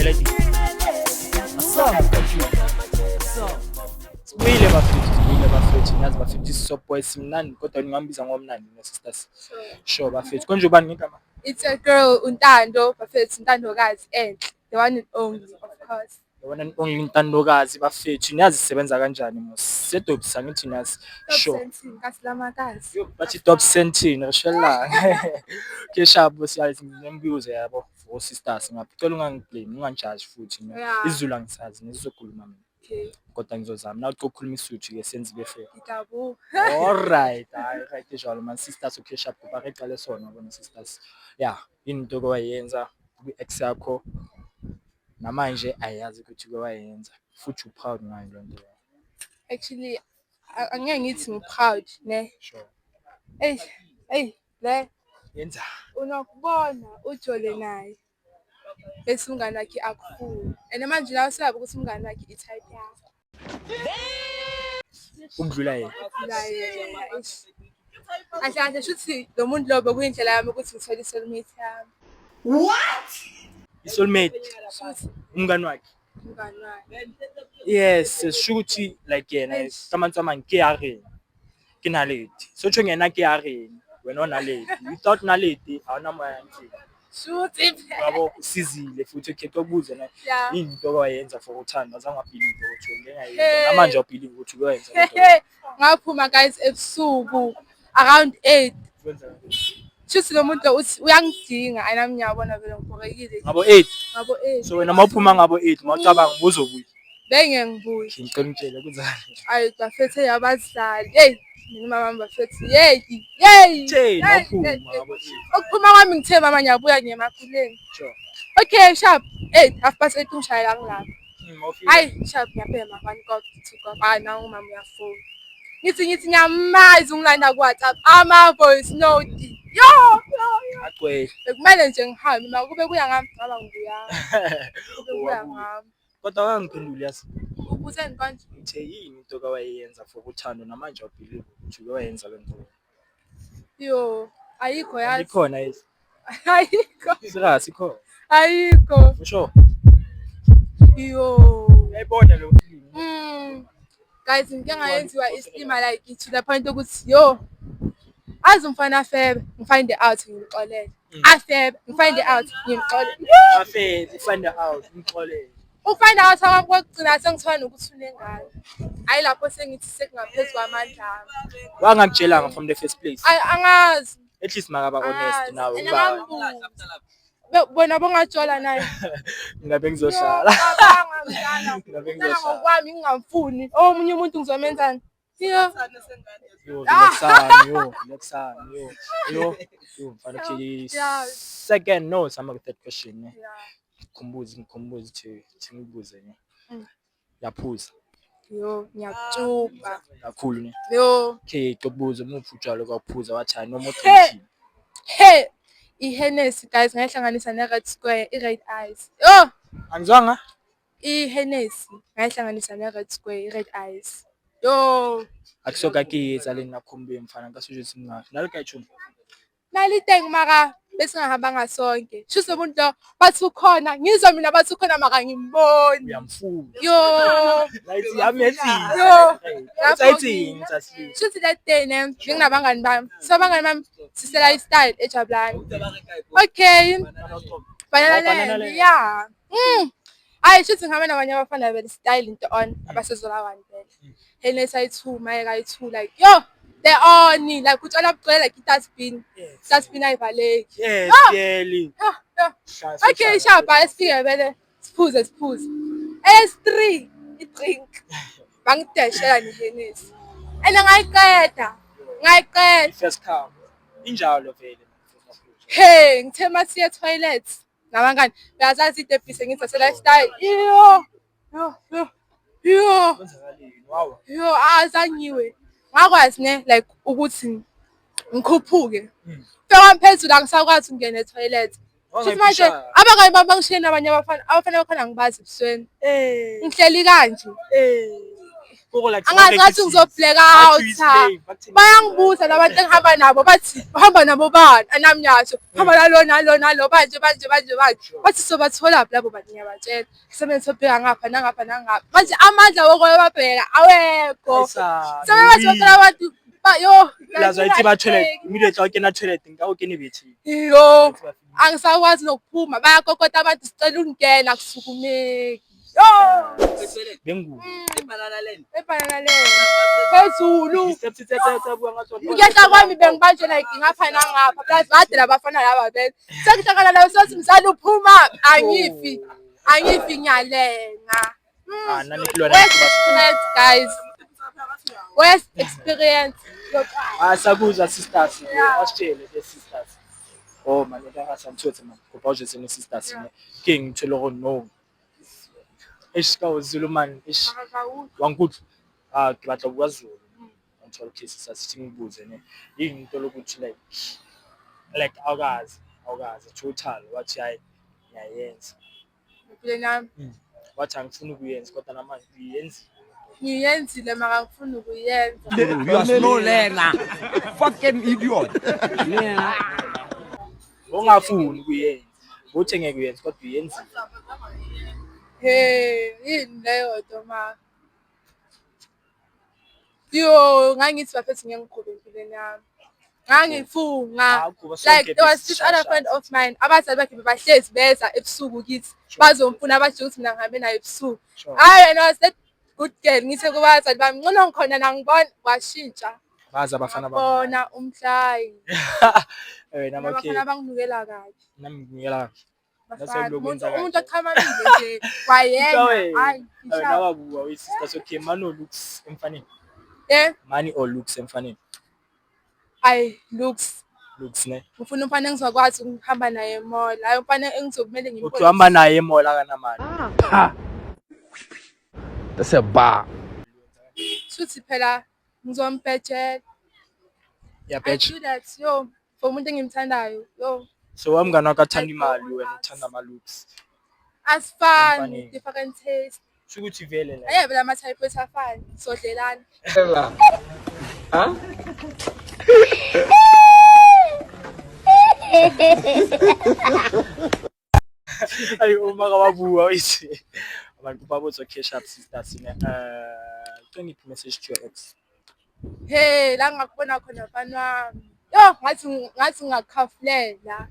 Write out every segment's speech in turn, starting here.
like sibuyile bafethu ngiyazi bafethu isop boy simnandi kodwa ningambiza ngomnandi nesisters. Sure bafethu konje ubani ngigama? It's a girl, Untando, bafethu Ntandokazi enhle. The one and only, of course. The one and only Ntandokazi bafethu niyazi sisebenza kanjani mos? Sedobisa ngithi niyazi. Sure. KaSilamakazi. Yo bathi top sentini rishela. Ke shabo siyazi nembuzo yabo for sisters ngapha. Cela ungangiblame, ungangijaji futhi isiZulu angisazi nesizokhuluma mina. Okay. Kodwa ngizozama na ucokhuluma isuthu ke senze be fair. Ngiyabonga. All right, right njalo man sisters okay sharp kuba reqale sona bona sisters. Yeah, into kwayenza ku ex yakho namanje ayazi ukuthi kwayenza futhi proud ngayo le nto. Actually, angeke ngithi proud ne. Sure. Hey, le Yenza. Unokubona ujole naye. Bese umngane wakhe akukhulu. And manje la usabe ukuthi umngane wakhe i-type yakho. Ukudlula yena. Ahle shuthi lo muntu lo bekuyindlela yami ukuthi ngithole isoulmate yami. What? Isoulmate. Umngane wakhe. Umngane wakhe. Yes, shuthi like yena kamantsama ngiyareni. Kinaleti. Sotsho ngena kiyareni. Wena onaleti. Without naleti awunamoya nje. Shuthi yabo usizile futhi ekhethe ukubuza na into kwayenza for uthanda azangabhilive ukuthi ngengayenza namanje ubhilive ukuthi kuyenza into. Ngaphuma guys ebusuku around 8. Shuthi lo muntu uthi uyangidinga ayinami ngiyabona vele ngibhokekile. Ngabo 8. Ngabo 8. So wena mawuphuma ngabo 8 mawucabanga ubuzobuya. Benge ngibuya. Ngicela ngitshele kuzani. Ayi bafethe yabazali. Hey mina mama bafethe hey. Hey mawuphuma ngabo 8. Ukuphuma kwami ngithe mama ngiyabuya ngiyemakhuleni. Sure. Okay sharp. 8:30 ngishaya ngilapha. Hayi sharp ngiyaphema abantu kodwa nawu mama uyafona. Ngithi ngiyamazi ungilanda ku WhatsApp ama voice note. Yo. Agcwele. Bekumele nje ngihambe makube kuya ngami ngaba ngibuya. Kube kuya ngami. Kodwa wangiphendula yasi. Ubuzeni kanje? Ngithe yini into kawayenza for uthando namanje ubhilive ukuthi wayenza le nto. Yo, ayikho yazi. Ikhona yesi. Ayikho. Serious ikhona. Ayikho. Usho? Yo. Uyayibona lo film. Guys, ngike ngayenziwa istima like to the point ukuthi yo. Azi umfana Febe, ngifind out ngixolele. Afebe, ngifind out ngimxolele. Afebe, find out ngixolele. Ufind out awami kokugcina sengithona ukuthi unengane. Hayi lapho sengithi sekungaphezulu kwamandla ami. Wangakutshela from the first place. Angazi. At least makaba honest nawe uba. Bona bongajola naye. Ngabe ngizohlala. Ngabe ngizohlala. Ngokwami ngingamfuni. Omunye umuntu ngizomenzani? Yo. Yo. Mfanele second no sama third question ne. Ngikhumbuze to ngibuze ne. Yaphuza. Yo, ngiyakucuba. Kakhulu ne. Yo. Okay, tobuza umuphi utshalo kwaphuza wathani noma uthini? Hey. I-Hennessy guys ngayihlanganisa ne-Red Square, i-Red Eyes. Yo. Angizwanga? I-Hennessy ngayihlanganisa ne-Red Square, i-Red Eyes. Yo. Akusoka kiyeza leni nakhombe mfana ngasho simngafi. Nalikayithuni. Naliteng maka bese ngahamba ngasonke. Shuso umuntu lo bathi ukhona, ngizwa mina bathi ukhona maka ngimboni. Uyamfuna. Yo. Layithi yamezi. Yo. Ngitsayithini sasifika. Shuthi that day ne nginabangani bami. So abangani bami sise lifestyle eJabulani. Okay. Banana yeah. Ayi shuthi ngihamba nabanye abafana be style into on abasezola one vele. Hennessy ayi2 mayeka ayi2 like yo. They on like utshwala bugcwele like i-dustbin. Dustbin ayivaleki. Yes, yeli. Okay, shaba esifike vele siphuze. S3 i-drink. Bangidashela ne-Hennessy. And ngayiqeda. First come. Injalo vele. Hey, ngithe masiye toilet. Nabangani, uyazazi idebhise ngithathe lifestyle. Yo. Wow. Yo, azangiwe. Ngakwazi ne like ukuthi ngikhuphuke. Feka phezulu angisakwazi ungena e-toilet. Futhi manje abangani bami bangishiye nabanye abafana bakhona ngibazi ebusweni. Ngihleli kanje. angazi ngathi ngizoblackout bayangibuza labantu engihamba nabo bathi bahamba nabo bani anamnyasho hamba nalo manje bathi sobathola labo bantu ngiyabatshela sebenze sobheka ngapha nangapha manje amandla wokwababheka awekho sebenze abantu yo lazayithi ba toilet immediately ukena toilet ngako kene bethi yo angisakwazi nokuphuma bayakokota abantu sicela ungena kusukumeki yo bengu ebanana phezulu ngiyahla kwami bengibanjwe like ngapha nangapha plus bade labafana laba vele sekuhlangana nayo sothi mzali uphuma angifi ngiyalenga nani kulona guys West experience. Sakuza sisters wasitshele the sisters oh man ngiyasamthothe man ngoba uje sine sisters ne king ngitshela ngo no ka uZulu man wanguthi ngibatla kwaZulu ngithola ukuthi sisithi ngibuze ne into lokuthi like awukazi total wathi hayi ngiyayenza Mina wathi angifuni ukuyenza kodwa namanje uyenza ngiyenzile maka ngifuna ukuyenza. You are slow learner. Fucking idiot. Ongafuni ukuyenza uthi ngeke uyenze kodwa uyenza Yini leyo doma yo ngangithi bafethu ngiyangiqhubeka empilweni yami ngangifunga like there was this other friend of mine abazali bakhe bebahlezi beza ebusuku kithi bazomfuna bathi ukuthi mina ngihambe naye ebusuku hayi no said good girl ngithe kubazali bami ngcono ngikhona nangibona washintsha baza abafana bona umhlayi wena abafana banginukela kabi nami nginikela umuntu aqhamamile nje kwayena hayi nawabuwa wesister okay man or looks emfaneni money or looks emfaneni looks ne ufuna umfana engizokwazi ukuhamba naye emall hayi umfana engizokumele ngimphole ukuhamba naye emall akanamali That's a bar. Suthi phela ngizomphetshela yabethe that yo for umuntu engimthandayo yo so wamngana akathanda imali wena uthanda ama looks asifani different taste ukuthi vele la ayebe lama type esafani sodlelana ayi uma kawabuwa uyithi abantu babotho cash up sisters ne ngiphi message to your ex la ngakubona khona mfana wami yo ngathi ngakhafulela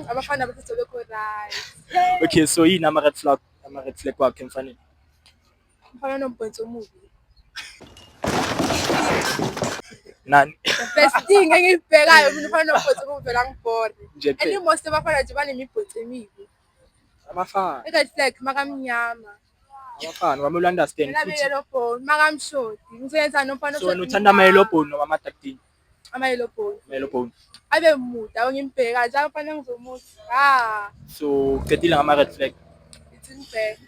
abafana bafethu bekho right okay so yini ama red flag wakhe emfaneni mfana nombhonto omubi nani first thing engibhekayo mina mfana nombhonto omubi vela ngibhore Nje and most abafana nje banemibhonto emibi abafana ekathi like makamnyama abafana wami ul understand mina yellow bone makamshoti ngizoyenza nomfana so wena uthanda ama yellow bone noma ama dark skin ama yellow bone abe muda ngimbheka nje abafana engizomuthi so uqedile ngama red flag ngibheka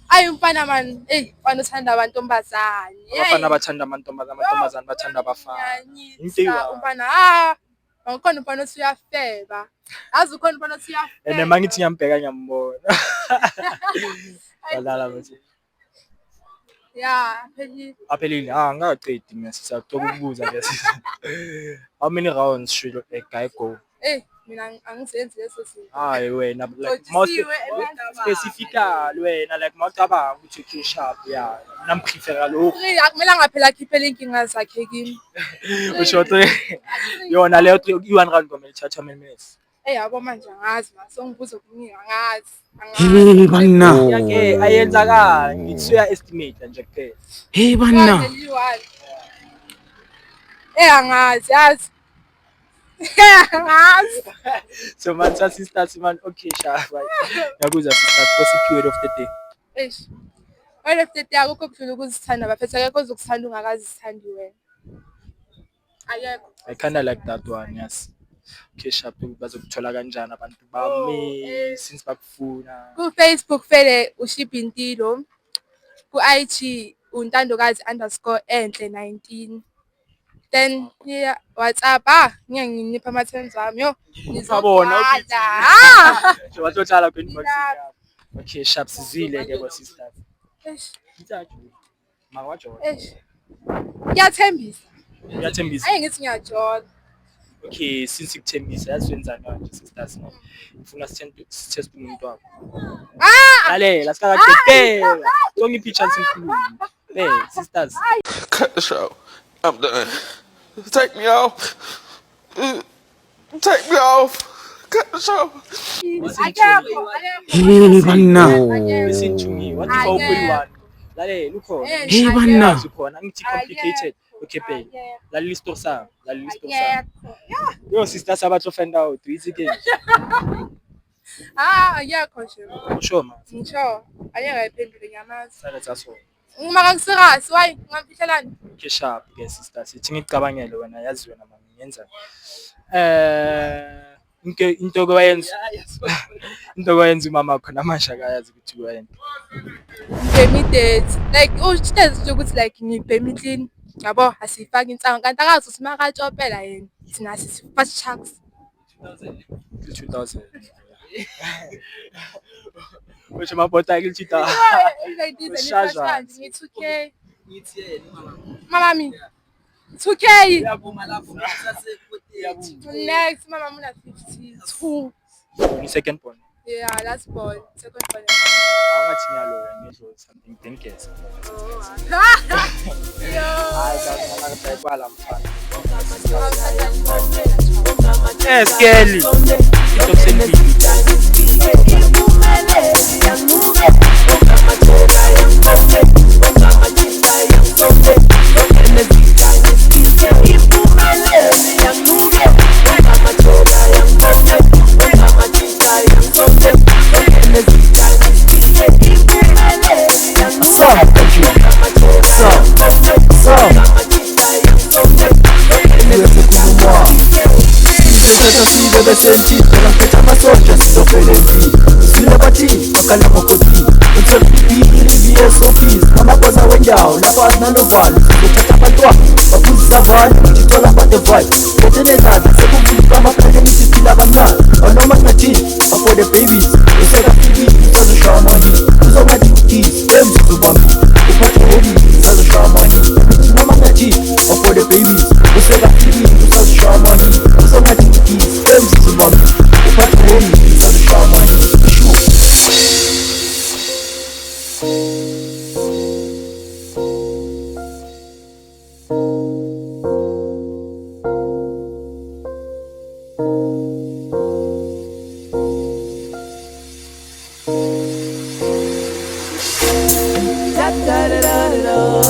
ayi umfana man mfana uthanda abantombazane abafana bathanda amantombazane bathanda abafana intiwa umfana ngikhona umfana othi uyafeba yazi ukhona umfana othi uyafeba and mangithi ngiyambheka ngiyambona badlala bathi aphelile ngaqedi mina sisaqoka ukubuza ke how many rounds should a guy go mina angisenzi leso sinto hayi wena like most specifically wena like mawucabanga ukuthi okay sharp yeah namprefera lo akumela ngaphela khiphela inkinga zakhe kimi usho yona leyo i1 round komele thatha minutes yabo manje angazi masongibuza ukunika angazi Hey bana. yake ayenzakala ngitsuya estimate nje kuphela Hey bana. angazi yazi so man sisters man okay sharp yakuza sisters what's period of the day All of the day akukho kudlula ukuzithanda bafethu akekho ozokuthanda ungakazithandi wena ayekho I kind of like that one yes cash up bazokuthola kanjani abantu bami since bakufuna ku Facebook vele uShibintilo ku IG untandokazi_enhle19 then WhatsApp ngiyanginipha ama-terms wami yo ngizabona so wathotshala ku inbox yami okay sharp sizile ke bo sisters Mawajola. Ngiyathembisa. Uyathembisa. Ayi ngithi ngiyajola. Okay, since ikuthembisa yaziwenza manje sisters. Ngifuna sitest umuntu wakho. Lalela sikakaqedela. Konke ipicture simkhulu. Sisters. Cut the show. I'm done. Take me off. Take me off. Cut the show. Hey, banna. Listen to me. What if one? Lalela ukhona. Hey, banna. Ukhona ngithi complicated. Okay, pay. Lalela isito sami. Yo sisters abathofenda out. Easy game. Akekho nje. Sure man. Ngisho. Ake ngayiphendule ngiyamazi. Silence aso. Uma kakusirasi, why ngamfishelani? Ke sharp ke sisters. Ithi ngicabangele wena yazi wena mama ngiyenza. Into kwayenza. Into kwayenza umama khona manje akayazi ukuthi wena. Ngibhemidate. Like ushitezi nje ukuthi like ngibhemidlini. Yabo asifaka insango kanti akazi ukuthi makatshopela yena. Thina sifast chucks. 2000. Which my bota ke 2000. Like this Ushajwa. and ni 2K. Mama mi. 2K. Next mama muna 52. Ni second point. Yeah, last ball. Second ball. Awungathi ngiyalo ngisho something thinkers. Hayi ngiyakhala kwala mfana. Kelly. Into sendini. Senti, pela feita uma sorte, se ofereci. Sula bati, toca na mocoti. Eu sou pipi, rivi, eu sou fiz. Mama coisa wenjao, na paz na novalo. Eu tata patwa, papuzi savani, chitola bate vai. Potene nada, se kumbuli kama kwenye nisitila banga. Onoma na chi, papo the babies. Eu sei da TV, sazo shamani. Uzo na DTs, emzi kubambi. Upate hodi, sazo shamani. Mama na chi, papo the babies. Eu sei da TV, sazo shamani. Uzo na DTs, emzi kubambi. Upate hodi, sazo shamani. Da da da da da.